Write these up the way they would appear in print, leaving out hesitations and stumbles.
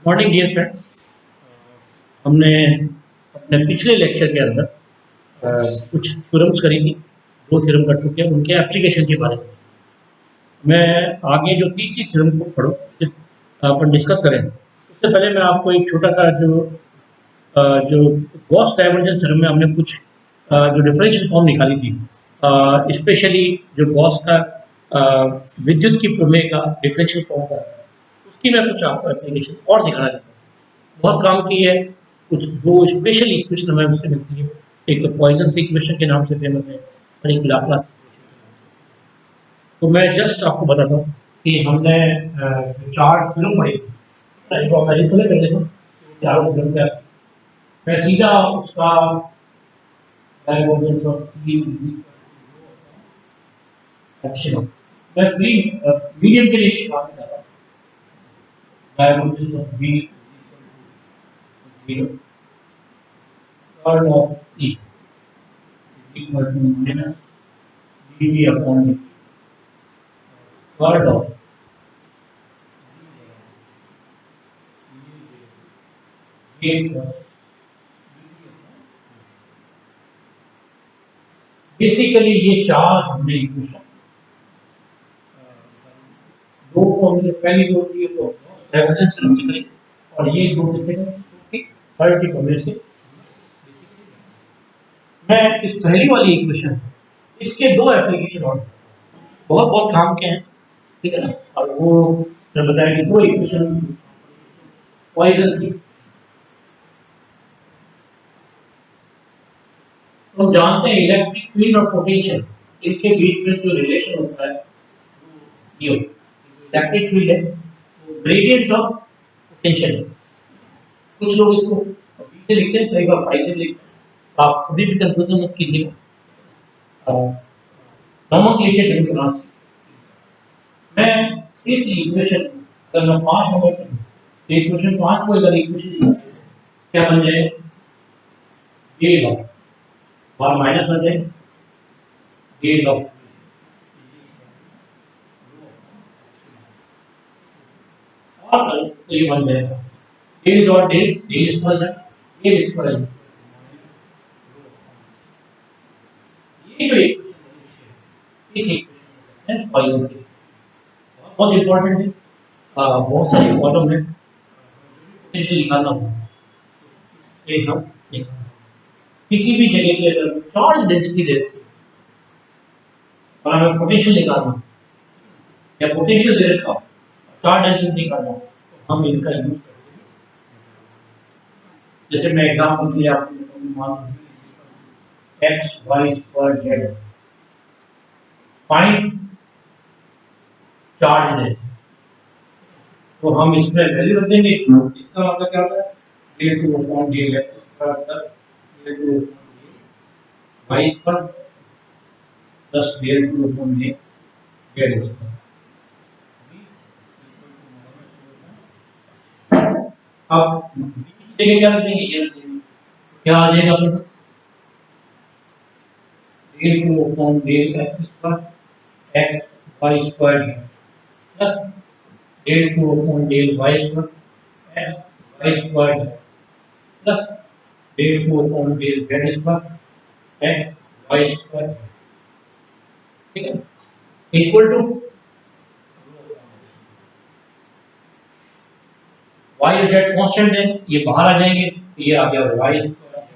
Morning dear friends. हमने अपने पिछले लेक्चर के अंदर कुछ थ्योरम्स करी थी, दो थ्योरम कर चुके हैं, उनके एप्लीकेशन के बारे में। मैं आगे जो तीसरी थ्योरम को पढ़ो अपन डिस्कस करें, उससे पहले मैं आपको एक छोटा सा जो गॉस डाइवर्जेंस थ्योरम में हमने कुछ जो डिफरेंशियल फॉर्म निकाली थी, स्पेशली जो गॉस का विद्युत की प्रमेय का डिफरेंशियल फॉर्म का था, उसकी मैं कुछ आपको एप्लीकेशन और दिखाना चाहता हूँ। बहुत काम की है। कुछ दो स्पेशल इक्वेशन हमें उससे मिलती है। एक तो पॉइजन इक्वेशन के नाम से फेमस है और एक लाप्लास इक्वेशन। तो मैं जस्ट आपको बताता हूँ कि हमने चार थ्योरम पढ़े, बहुत सारी तो कर देता हूँ चारों थ्योरम क्या। मैं सीधा उसका डाइवर्जेंस ऑफ ई एक्शन मैं फ्री मीडियम के लिए काम करता हूँ। Divergence of B zero curl of E equal to minus dt upon dt curl of j plus basically ये चार हमने इक्वेशन दो को हमने पहली दो की तो डाइवर्जेंस समझ करें और ये दो लिखेंगे क्योंकि कर्ल की वजह से। मैं इस पहली वाली इक्वेशन इसके दो एप्लीकेशन और बहुत बहुत काम के हैं, ठीक है ना। और वो मैं बताया कि दो इक्वेशन पॉइजन सी। तो हम जानते हैं इलेक्ट्रिक फील्ड और पोटेंशियल इनके बीच में जो रिलेशन होता है ये इलेक्ट्रिक फील्ड है तो ग्रेडियंट ऑफ पोटेंशियल। कुछ लोग इसको बी से लिखते हैं, कई बार फाई से लिखते हैं। आप कभी भी कंफ्यूजन मत कीजिएगा, नोमेनक्लेचर जरूर बनाना चाहिए। मैं इस इक्वेशन अगर मैं 5 नंबर करूं तो इक्वेशन 5 को अगर इक्वेशन क्या बन जाए ये लॉग और माइनस आ जाए ये लॉग और करो तो ये बन जाएगा ए डॉट ए ए स्क्वायर जाए ए स्क्वायर। ये जो इस इक्वेशन है पॉइजन की बहुत इंपॉर्टेंट है। बहुत सारे प्रॉब्लम है पोटेंशियल निकालना होगा। एक हम निकालना किसी भी जगह की अगर चार्ज डेंसिटी दे रखी है और हमें पोटेंशियल निकालना या पोटेंशियल दे रखा चार्ज डेंसिटी निकालना तो हम इनका यूज करते हैं। जैसे मैं एग्जांपल के लिए आपको मान x y square z find charge density तो हम इसमें वैल्यू रख देंगे। इसका मतलब क्या होता है del two upon del x square plus del two y square plus del two upon del z square. अब जगह क्या रख देंगे ये क्या आ जाएगा अपने del two upon del x square x y square plus del two upon del y square x y square plus del two upon del z square x y square, ठीक है, इक्वल टू वाई और z constant है, ये बाहर आ जाएंगे तो ये आ गया वाई स्क्वायर।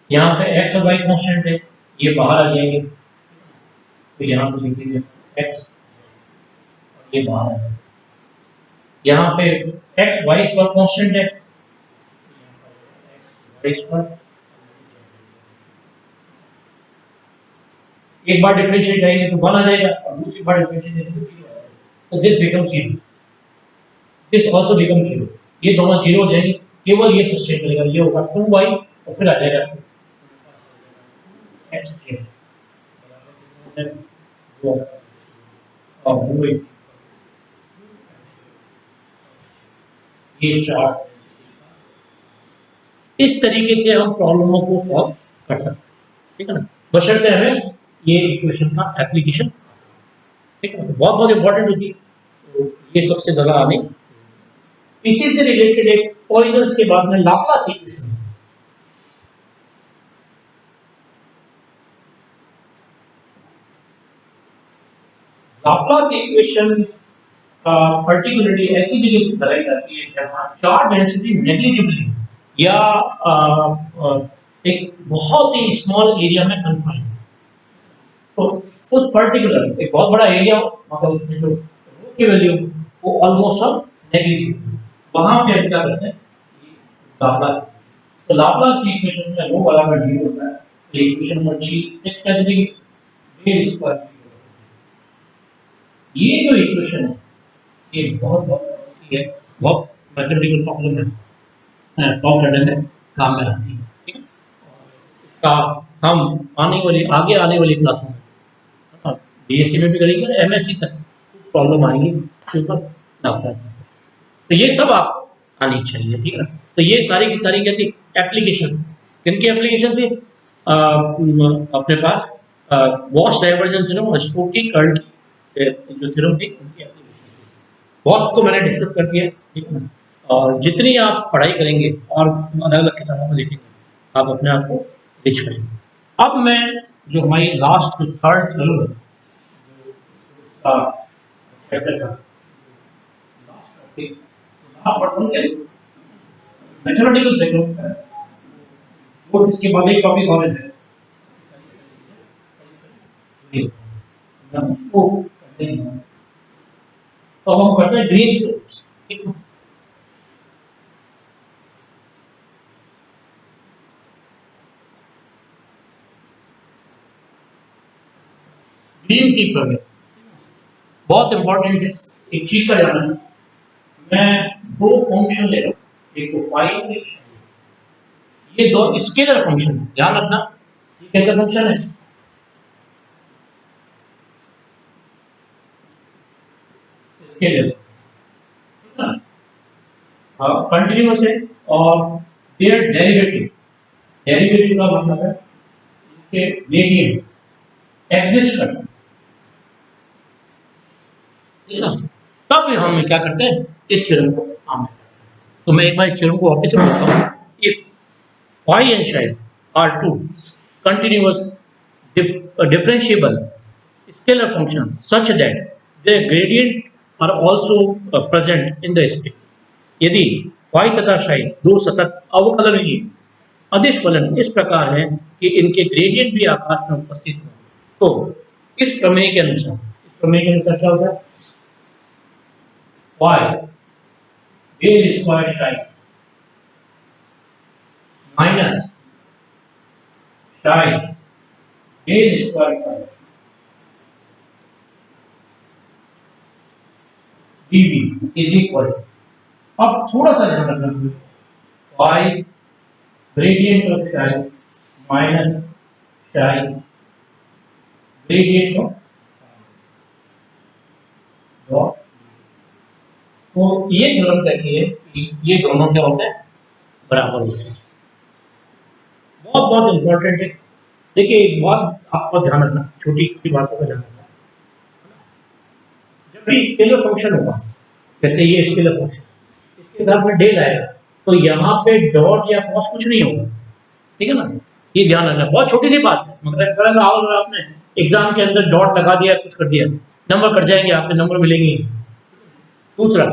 यहाँ पे एक्स और वाई कांस्टेंट है, ये बाहर आ जाएंगे तो यहाँ पे लिख दीजिए एक्स ये बाहर आ जाएगा। यहाँ पे एक्स वाई स्क्वायर कांस्टेंट है, वाई स्क्वायर एक बार डिफरेंशिएट करेंगे तो 1 आ जाएगा और दूसरी बार डिफरेंशिएट करेंगे तो 0 आ जाएगा। तो this become 0, this also become 0। ये दोनों 0 हो जाएंगे, केवल ये सस्टेन करेगा, ये होगा 2y और फिर आ जाएगा x जेड और ये चार। इस तरीके से हम प्रॉब्लमों को सॉल्व कर सकते हैं, ठीक है ना, बशर्ते हमें ये इक्वेशन का एप्लीकेशन, ठीक है, बहुत बहुत इंपॉर्टेंट होती है। तो ये सबसे ज्यादा आने इसी से रिलेटेड एक पॉइजन्स के बाद में Laplace equation. Laplace equation particularly ऐसी जगह बनाई जाती है जहां चार्ज डेंसिटी नेग्लिजिबल या एक बहुत ही स्मॉल एरिया में कन्फाइंड। तो उस पर्टिकुलर एक बहुत बड़ा एरिया हो मतलब उसमें जो रो की वैल्यू वो ऑलमोस्ट सब नेग्लिजिबल, वहां पे हम क्या करते हैं लाप्लास। तो लाप्लास की इक्वेशन में रो बराबर 0 होता है, तो इक्वेशन को जी 6 कर देंगे डेल स्क्वायर। ये जो इक्वेशन है ये बहुत बहुत है, बहुत मैथमेटिकल प्रॉब्लम है सॉल्व करने में काम में आती है। ठीक है, इसका हम आगे आने वाली क्लासों में बीएससी में भी करेंगे और एमएससी तक प्रॉब्लम आएंगी उसके ऊपर लाप्लास। तो ये सब आपको आनी चाहिए। ठीक है, तो ये सारी की सारी क्या थी एप्लीकेशन। किनकी एप्लीकेशन थी? अपने पास गॉस डाइवर्जेंस थ्योरम और स्टोक्स की कर्ल की जो थ्योरम थी उनकी एप्लीकेशन। बहुत को मैंने डिस्कस कर दिया। ठीक है, और जितनी आप पढ़ाई करेंगे और अलग अलग किताबों को देखेंगे आप अपने आप को रिच करेंगे। अब मैं जो हमारी लास्ट जो थर्ड थ्योरम चैप्टर का लास्ट वर्ड क्या है मैथमेटिकल बैकग्राउंड है, वो इसके बाद एक टॉपिक और है वो करते हैं। तो हम करते हैं ग्रीन थ्योरम्स। ग्रीन की प्रमेय बहुत इंपॉर्टेंट है। एक चीज का ध्यान रखना, मैं दो फंक्शन ले रहा हूँ, एक तो फाई एक शाई। ये दो स्केलर फंक्शन है, ध्यान रखना ये कैसा फंक्शन है स्केलर, कंटिन्यूअस है और देयर डेरिवेटिव, डेरिवेटिव का मतलब है इसके रेडियन एग्जिस्ट करता है। ठीक है ना, तब हम क्या करते हैं इस थ्योरम को हम। तो मैं एक बार इस थ्योरम को वापस से बोलता हूँ, if phi and psi are two continuous differentiable scalar function such that their gradient are also present in the space। यदि फाई तथा शाई दो सतत अवकलनीय अदिश फलन इस प्रकार है कि इनके ग्रेडियंट भी आकाश में उपस्थित हो, तो इस प्रमेय के अनुसार क्या होगा phi del square psi minus psi del square phi dv is equal. अब थोड़ा सा ध्यान रखना, phi gradient of psi minus psi gradient of dot. तो ये थ्योरम कहती है कि ये दोनों क्या होते हैं बराबर होते हैं। बहुत बहुत इंपॉर्टेंट है। देखिए एक बात आपको ध्यान रखना, छोटी छोटी बातों का ध्यान रखना। जब भी स्केलर फंक्शन होगा, जैसे ये स्केलर फंक्शन इसके साथ में डेल आएगा, तो यहाँ पे डॉट या कॉस कुछ नहीं होगा। ठीक है ना, ये ध्यान रखना, बहुत छोटी सी बात है, मगर अगर आपने एग्जाम के अंदर डॉट लगा दिया कुछ कर दिया नंबर कट जाएंगे, आपके नंबर मिलेंगे। दूसरा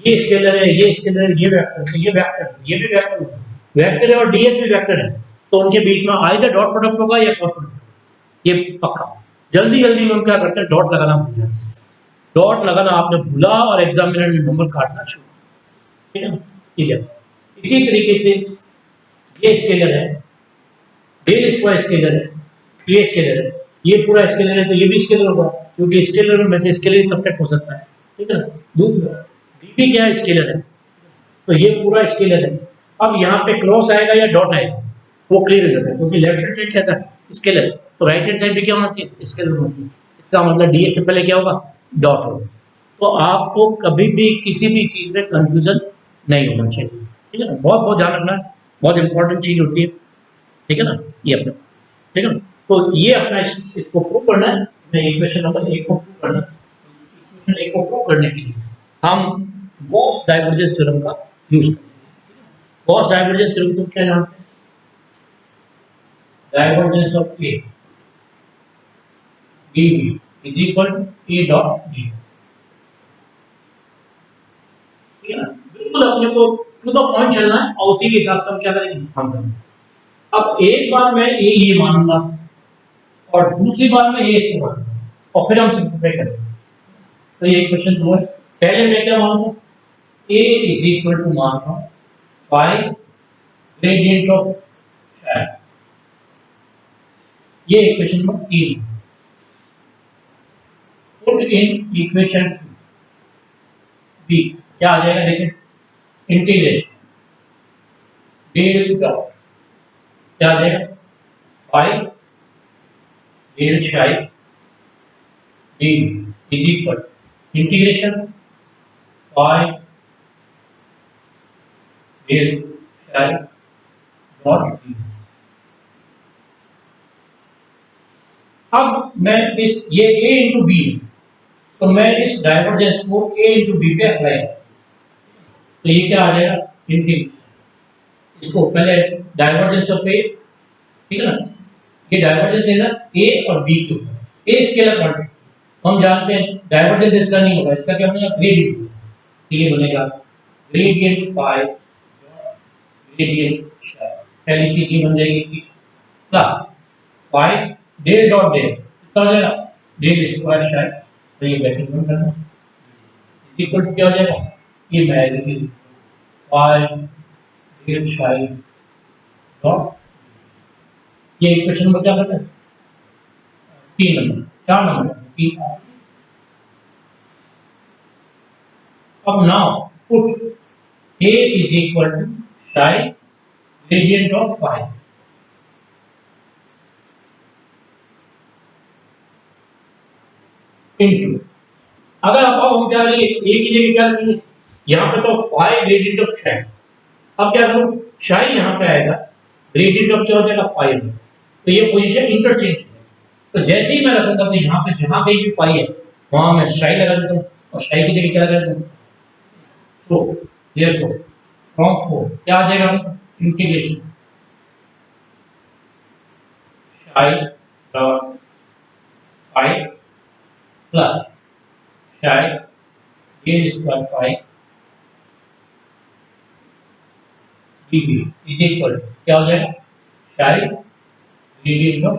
ये स्केलर है, ये स्केलर है, ये वेक्टर है, ये वेक्टर है, ये भी वेक्टर है, वेक्टर है और डीएस भी वेक्टर है, तो उनके बीच में आइदर डॉट प्रोडक्ट होगा या क्रॉस प्रोडक्ट, ये पक्का। जल्दी जल्दी में हम क्या करते हैं डॉट लगाना भूल जाते हैं, डॉट लगाना आपने भूला और एग्जामिनर ने नंबर काटना शुरू। ठीक है ना, ठीक है। इसी तरीके से ये स्केलर है, डेल स्क्वायर स्केलर है, ये स्केलर है, ये पूरा स्केलर है, तो ये भी स्केलर होगा क्योंकि स्केलर में से स्केलर सब्ट्रैक्ट हो सकता है। ठीक है ना, दूसरा डीपी क्या है स्केलर है, तो ये पूरा स्केलर है। अब यहाँ पे क्रॉस आएगा या डॉट आएगा वो क्लियर हो जाता है, क्योंकि लेफ्ट हैंड साइड क्या था स्केलर, तो राइट हैंड साइड भी क्या होना चाहिए स्केलर होना चाहिए। इसका मतलब डी से पहले क्या होगा डॉट होगा। तो आपको कभी भी किसी भी चीज़ में कंफ्यूजन नहीं होना चाहिए। ठीक है ना, बहुत बहुत ध्यान रखना, बहुत इंपॉर्टेंट चीज़ होती है। ठीक है ना, ये अपना ठीक है ना, तो ये अपना इसको प्रूव करना है। मैं इक्वेशन नंबर 1 को प्रूव करना, इक्वेशन 1 को प्रूव करने के लिए हम गॉस डाइवर्जेंस थ्योरम का यूज करेंगे। गॉस डाइवर्जेंस थ्योरम को क्या जानते हैं? Divergence of A dv is equal to A dot D. ठीक है ना? बिल्कुल अपने को टू द पॉइंट चलना है और उसी के हिसाब से हम क्या करेंगे, हम करेंगे। अब एक बार मैं ए ये मानूंगा और दूसरी बार मैं ए इसको मानूंगा और फिर हम सिंप्लीफाई करेंगे। तो ये क्वेश्चन दो है। पहले मैं क्या मानूंगा, ए इज इक्वल टू मान रहा हूं फाई ग्रेडियंट ऑफ शाय। ये equation number 3। Put in equation B क्या आ जाएगा, देखिए इंटीग्रेशन डेल डॉट क्या आ जाएगा, phi del psi D is equal integration phi del psi dot D. अब मैं इस ये a इंटू बी है तो मैं इस डाइवर्जेंस को a इंटू बी पे अप्लाई करूँ तो ये क्या आ जाएगा, इंटीग्रेशन। इसको पहले डाइवर्जेंस ऑफ ए, ठीक है ना, ये डाइवर्जेंस है ना ए और बी के ऊपर। ए स्केलर क्वांटिटी हम जानते हैं, डाइवर्जेंस इसका नहीं होगा, इसका क्या बनेगा, ग्रेडियंट। तो ये बनेगा ग्रेडियंट फाई ग्रेडियंट शाई। पहली चीज ये बन जाएगी कि plus phi del dot del कितना हो जाएगा, डेल स्क्वायर शाई। तो ये ब्रैकेट बंद करना इक्वल टू क्या हो जाएगा, ये मैं this is phi del psi dot. ये इक्वेशन नंबर क्या करते हैं, 3 नंबर, 4 नंबर 3। अब now put a is equal to psi gradient of phi into, अगर अब हम क्या करेंगे, a की जगह क्या करेंगे, यहाँ पे तो phi gradient of psi। अब क्या करूँ, psi यहाँ पे आएगा, gradient of क्या हो जाएगा phi। तो ये पोजीशन इंटरचेंज है। तो जैसे ही मैं रखूंगा तो यहाँ पे जहाँ कहीं भी phi है वहां मैं psi लगा देता हूँ और psi की जगह क्या लगा देता हूँ। तो therefore from 4 क्या आ जाएगा, integration psi dot phi plus psi del square phi dv is equal क्या हो जाएगा, psi ग्रेडियंट ऑफ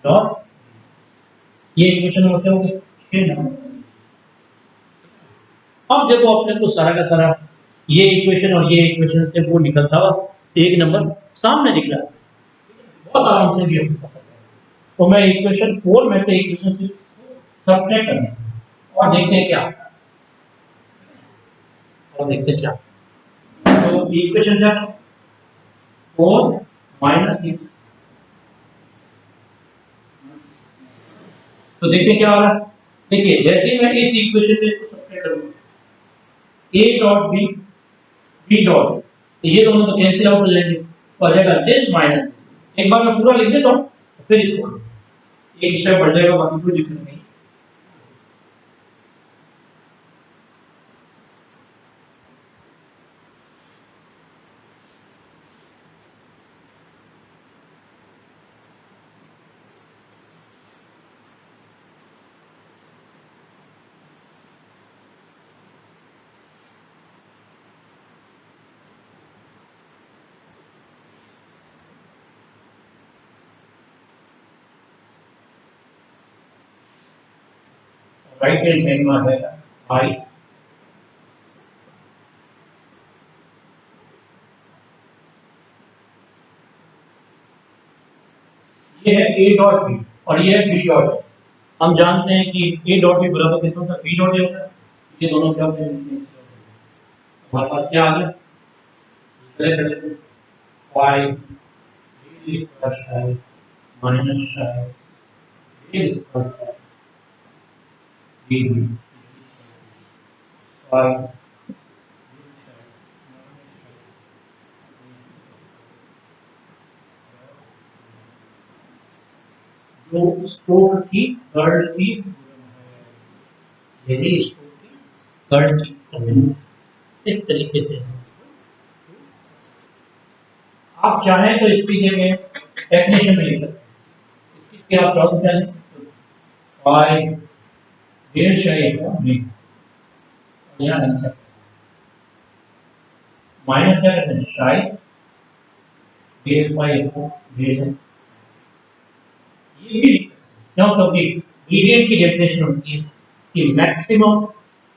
डॉट। ये इक्वेशन नंबर क्या हो गया, 6 नंबर। अब देखो अपने को सारा का सारा ये इक्वेशन और ये इक्वेशन से वो निकलता हुआ एक नंबर सामने दिख रहा है, बहुत आराम से भी अपने पास। तो मैं इक्वेशन 4 में से इक्वेशन से सब्ट्रैक्ट करना है और देखते हैं क्या, और देखते हैं क्या। तो इक्वेशन क्या, 4 माइनस 6। तो देखिए क्या हो रहा है, देखिए जैसे ही मैं इस इक्वेशन में इसको सब्ट्रैक्ट करूंगा a dot b b dot, तो ये दोनों तो कैंसिल आउट हो जाएंगे और जाएगा दिस माइनस। एक बार मैं पूरा लिख देता हूँ फिर इसको एक स्टेप बढ़ जाएगा, बाकी कोई दिक्कत नहीं। राइट हैंड साइड में आ जाएगा i, ये है a डॉट b और ये है b डॉट। हम जानते हैं कि a डॉट b बराबर कितना होता है, b डॉट होता है। ये दोनों क्या होते हैं, हमारे पास क्या आ गया, phi square minus square dv phi जो स्टोक की कर्ल की यही स्टोक की कर्ल की करनी है। इस तरीके से आप चाहें तो इसकी जगह डेफिनेशन भी लिख सकते हैं। इसकी आप चाहो चाहें फाइव डेढ़ शाही यहाँ आंसर माइनस क्या करते हैं शाही डेढ़ फाइव को डेढ़ है। ये भी क्यों, क्योंकि ग्रेडियंट की डेफिनेशन होती है कि maximum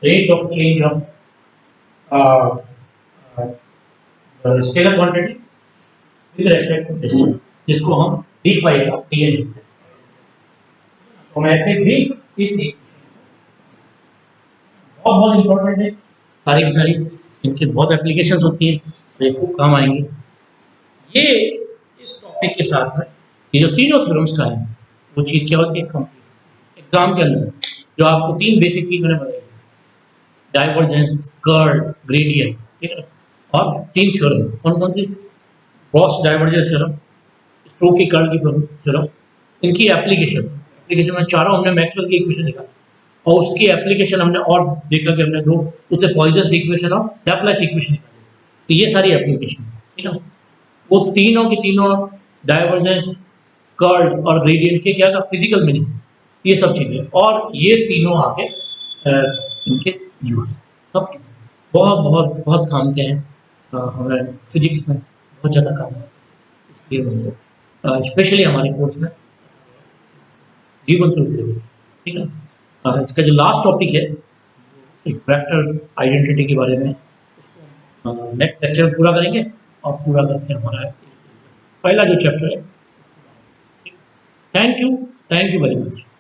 rate of change of scalar quantity with respect to system, जिसको हम d5 का dn लिखते हैं। तो मैं ऐसे भी इस बहुत बहुत इंपॉर्टेंट है, सारी की सारी इनकी बहुत एप्लीकेशंस होती हैं, देखो काम आएंगे। ये इस टॉपिक के साथ में ये जो तीनों थ्योरम्स का है वो चीज़ क्या होती है कंप्लीट। एग्जाम के अंदर जो आपको तीन बेसिक चीज मैंने बताई, डाइवर्जेंस, कर्ल, ग्रेडियंट, ठीक है, और तीन थ्योरम कौन कौन सी, गॉस डाइवर्जेंस थ्योरम, स्टोक्स की कर्ल की थ्योरम, इनकी एप्लीकेशन में चारों हमने मैक्सवेल की इक्वेशन निकाली और उसकी एप्लीकेशन हमने और देखा कि हमने दो उससे पॉइजन इक्वेशन और लैपलेस इक्वेशन निकाली। तो ये सारी एप्लीकेशन, ठीक है, वो तीनों की तीनों डाइवर्जेंस, कर्ल और ग्रेडियंट के क्या था फिजिकल मीनिंग, ये सब चीजें, और ये तीनों आके इनके यूज सब बहुत बहुत बहुत काम के हैं। हमें फिजिक्स में बहुत ज़्यादा काम है, इसलिए स्पेशली हमारे कोर्स में जीवन से होते हुए, ठीक है। इसका जो लास्ट टॉपिक है एक वेक्टर आइडेंटिटी के बारे में, नेक्स्ट लेक्चर में पूरा करेंगे और पूरा करके हमारा पहला जो चैप्टर है। Thank you very much.